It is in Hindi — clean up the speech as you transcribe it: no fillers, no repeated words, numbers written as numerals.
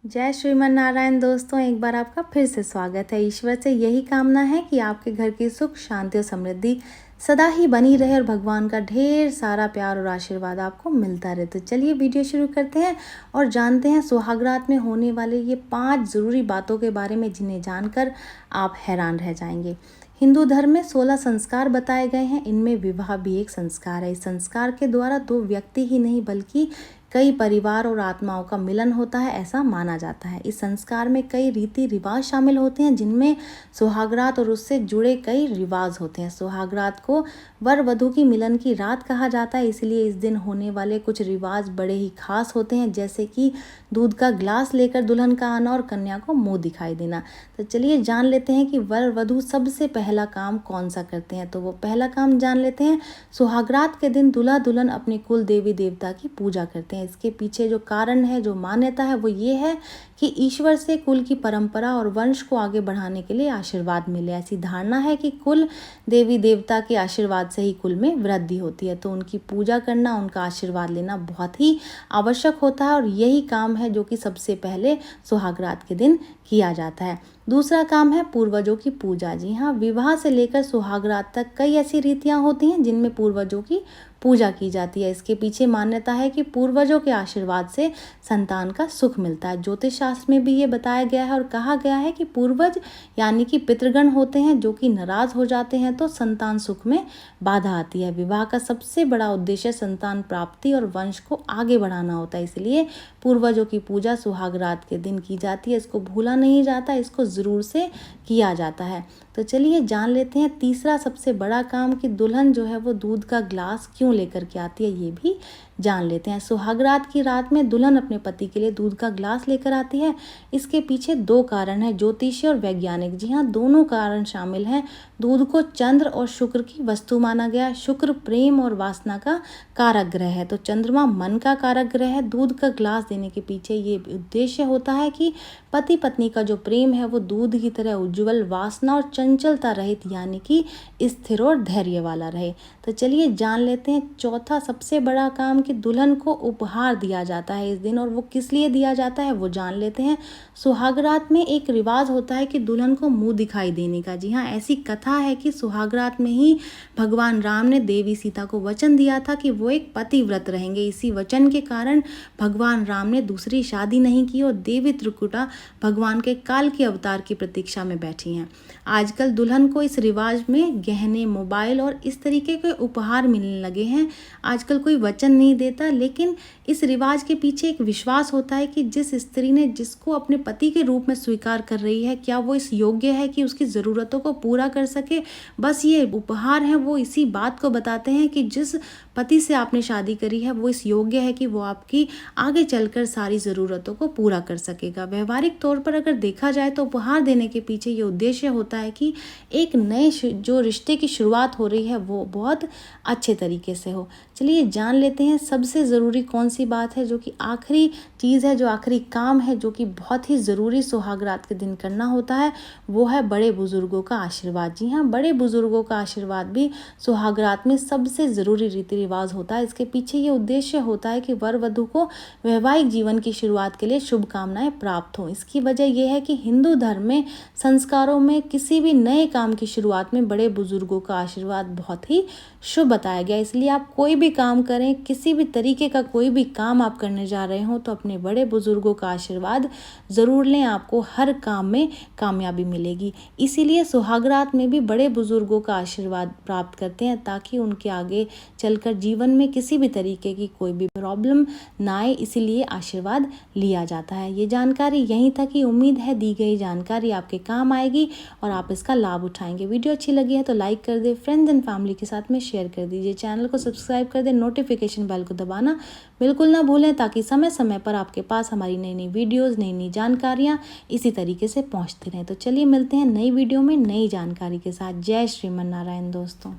जय श्रीमन नारायण दोस्तों, एक बार आपका फिर से स्वागत है। ईश्वर से यही कामना है कि आपके घर की सुख शांति और समृद्धि सदा ही बनी रहे और भगवान का ढेर सारा प्यार और आशीर्वाद आपको मिलता रहे। तो चलिए वीडियो शुरू करते हैं और जानते हैं सुहागरात में होने वाले ये 5 ज़रूरी बातों के बारे में, जिन्हें जानकर आप हैरान रह जाएंगे। हिंदू धर्म में 16 संस्कार बताए गए हैं। इनमें विवाह भी एक संस्कार है। इस संस्कार के द्वारा 2 व्यक्ति ही नहीं बल्कि कई परिवार और आत्माओं का मिलन होता है, ऐसा माना जाता है। इस संस्कार में कई रीति रिवाज शामिल होते हैं, जिनमें सुहागरात और उससे जुड़े कई रिवाज होते हैं। सुहागरात को वर वधू की मिलन की रात कहा जाता है, इसलिए इस दिन होने वाले कुछ रिवाज बड़े ही खास होते हैं, जैसे कि दूध का ग्लास लेकर दुल्हन का आना और कन्या को मुंह दिखाई देना। तो चलिए जान लेते हैं कि वर वधू सबसे पहला काम कौन सा करते हैं। तो वो पहला काम जान लेते हैं। सुहागरात के दिन दूल्हा दुल्हन अपने कुल देवी देवता की पूजा करते हैं। इसके पीछे जो कारण है, जो मान्यता है, वो ये है कि ईश्वर से कुल की परंपरा और वंश को आगे बढ़ाने के लिए आशीर्वाद मिले। ऐसी धारणा है कि कुल देवी देवता के आशीर्वाद से ही कुल में वृद्धि होती है, तो उनकी पूजा करना, उनका आशीर्वाद लेना बहुत ही आवश्यक होता है और यही काम है जो कि सबसे पहले सुहागरात के दिन किया जाता है। दूसरा काम है पूर्वजों की पूजा। जी हाँ, विवाह से लेकर सुहागरात तक कई ऐसी रीतियां होती हैं जिनमें पूर्वजों की पूजा की जाती है। इसके पीछे मान्यता है कि पूर्वजों के आशीर्वाद से संतान का सुख मिलता है। ज्योतिष शास्त्र में भी ये बताया गया है और कहा गया है कि पूर्वज यानी कि पितृगण होते हैं, जो कि नाराज हो जाते हैं तो संतान सुख में बाधा आती है। विवाह का सबसे बड़ा उद्देश्य संतान प्राप्ति और वंश को आगे बढ़ाना होता है, इसलिए पूर्वजों की पूजा सुहागरात के दिन की जाती है। इसको भूला नहीं जाता, इसको ज़रूर से किया जाता है। तो चलिए जान लेते हैं तीसरा सबसे बड़ा काम कि दुल्हन जो है वो दूध का ग्लास क्यों लेकर के आती है, ये भी जान लेते हैं। सुहागरात की रात में दुल्हन अपने पति के लिए दूध का ग्लास लेकर आती है। इसके पीछे 2 कारण हैं, ज्योतिषीय और वैज्ञानिक। जी हाँ, दोनों कारण शामिल हैं। दूध को चंद्र और शुक्र की वस्तु माना गया है। शुक्र प्रेम और वासना का कारक ग्रह है, तो चंद्रमा मन का कारक ग्रह है। दूध का ग्लास देने के पीछे ये उद्देश्य होता है कि पति पत्नी का जो प्रेम है वो दूध की तरह उज्ज्वल, वासना और चंचलता रहित यानी कि स्थिर और धैर्य वाला रहे। तो चलिए जान लेते हैं चौथा सबसे बड़ा काम कि दुल्हन को उपहार दिया जाता है इस दिन, और वो किस लिए दिया जाता है वो जान लेते हैं। सुहागरात में एक रिवाज होता है कि दुल्हन को मुंह दिखाई देने का। जी हाँ, ऐसी कथा है कि सुहागरात में ही भगवान राम ने देवी सीता को वचन दिया था कि वो एक पतिव्रत रहेंगे। इसी वचन के कारण भगवान राम ने दूसरी शादी नहीं की और देवी त्रिकुटा भगवान के काल के अवतार की प्रतीक्षा में बैठी हैं। आजकल दुल्हन को इस रिवाज में गहने, मोबाइल और इस तरीके के उपहार मिलने लगे हैं। आजकल कोई वचन नहीं देता, लेकिन इस रिवाज के पीछे एक विश्वास होता है कि जिस स्त्री ने जिसको अपने पति के रूप में स्वीकार कर रही है, क्या वो इस योग्य है कि उसकी ज़रूरतों को पूरा कर सके। बस ये उपहार हैं वो इसी बात को बताते हैं कि जिस पति से आपने शादी करी है वो इस योग्य है कि वो आपकी आगे चलकर सारी ज़रूरतों को पूरा कर सकेगा। व्यवहारिक तौर पर अगर देखा जाए तो उपहार देने के पीछे ये उद्देश्य होता है कि एक नए जो रिश्ते की शुरुआत हो रही है वो बहुत अच्छे तरीके से हो। चलिए जान लेते हैं सबसे ज़रूरी कौन सी बात है, जो कि आखिरी चीज़ है, जो आखिरी काम है, जो कि बहुत ही ज़रूरी सुहागरात के दिन करना होता है, वो है बड़े बुजुर्गों का आशीर्वाद। जी हाँ, बड़े बुजुर्गों का आशीर्वाद भी सुहागरात में सबसे ज़रूरी रीति रिवाज होता है। इसके पीछे ये उद्देश्य होता है कि वर वधू को वैवाहिक जीवन की शुरुआत के लिए शुभकामनाएं प्राप्त हों। इसकी वजह यह है कि हिंदू धर्म में संस्कारों में किसी भी नए काम की शुरुआत में बड़े बुजुर्गों का आशीर्वाद बहुत ही शुभ बताया गया। इसलिए आप कोई भी काम करें, किसी भी तरीके का कोई भी काम आप करने जा रहे हो, तो अपने बड़े बुजुर्गों का आशीर्वाद ज़रूर लें, आपको हर काम में कामयाबी मिलेगी। इसीलिए सुहागरात में भी बड़े बुजुर्गों का आशीर्वाद प्राप्त करते हैं, ताकि उनके आगे चलकर जीवन में किसी भी तरीके की कोई भी प्रॉब्लम ना आए, इसीलिए आशीर्वाद लिया जाता है। ये जानकारी यहीं तक ही। उम्मीद है दी गई जानकारी आपके काम आएगी और आप इसका लाभ उठाएंगे। वीडियो अच्छी लगी है तो लाइक कर दे, फ्रेंड्स एंड फैमिली के साथ में शेयर कर दीजिए, चैनल को सब्सक्राइब कर दे, नोटिफिकेशन बेल को दबाना बिल्कुल ना भूलें, ताकि समय समय पर आपके पास हमारी नई नई वीडियोज़, नई नई जानकारियाँ इसी तरीके से पहुँचती रहें। तो चलिए मिलते हैं नई वीडियो में नई जानकारी के साथ। जय श्रीमन नारायण दोस्तों।